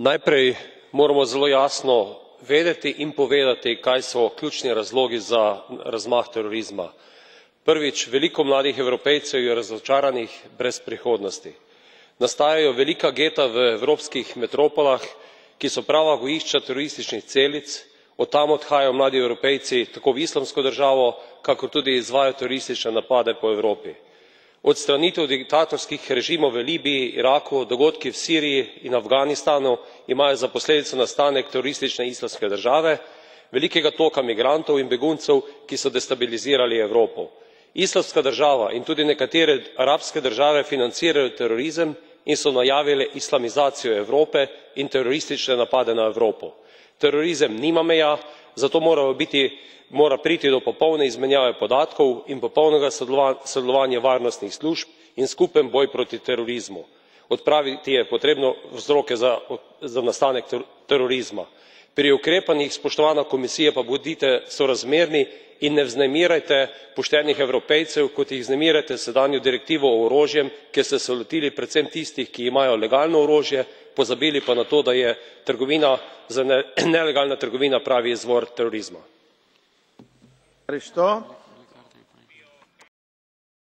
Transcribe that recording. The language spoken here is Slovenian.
Najprej moramo zelo jasno vedeti in povedati, kaj so ključni razlogi za razmah terorizma. Prvič, veliko mladih Evropejcev je razočaranih brez prihodnosti. Nastajajo velika geta v evropskih metropolah, ki so prava gojišča terorističnih celic, od tam odhajajo mladi Evropejci tako v Islamsko državo, kakor tudi izvajajo teroristične napade po Evropi. Odstranitev diktatorskih režimov v Libiji, Iraku, dogodki v Siriji in Afganistanu imajo za posledico nastanek teroristične islamske države, velikega toka migrantov in beguncev, ki so destabilizirali Evropo. Islamska država in tudi nekatere arabske države financirajo terorizem in so najavile islamizacijo Evrope in teroristične napade na Evropo. Terorizem nima meja, zato mora priti do popolne izmenjave podatkov in popolnega sodelovanja varnostnih služb in skupen boj proti terorizmu. Odpraviti je potrebno vzroke za nastanek terorizma. Pri ukrepanjih, spoštovana Komisija, pa bodite sorazmerni in ne vznemirjajte poštenih Evropejcev, kot jih vznemirjate s sedanjo direktivo o orožju, kjer ste se lotili predvsem tistih, ki imajo legalno orožje, pozabili pa na to, da je nelegalna trgovina pravi izvor terorizma.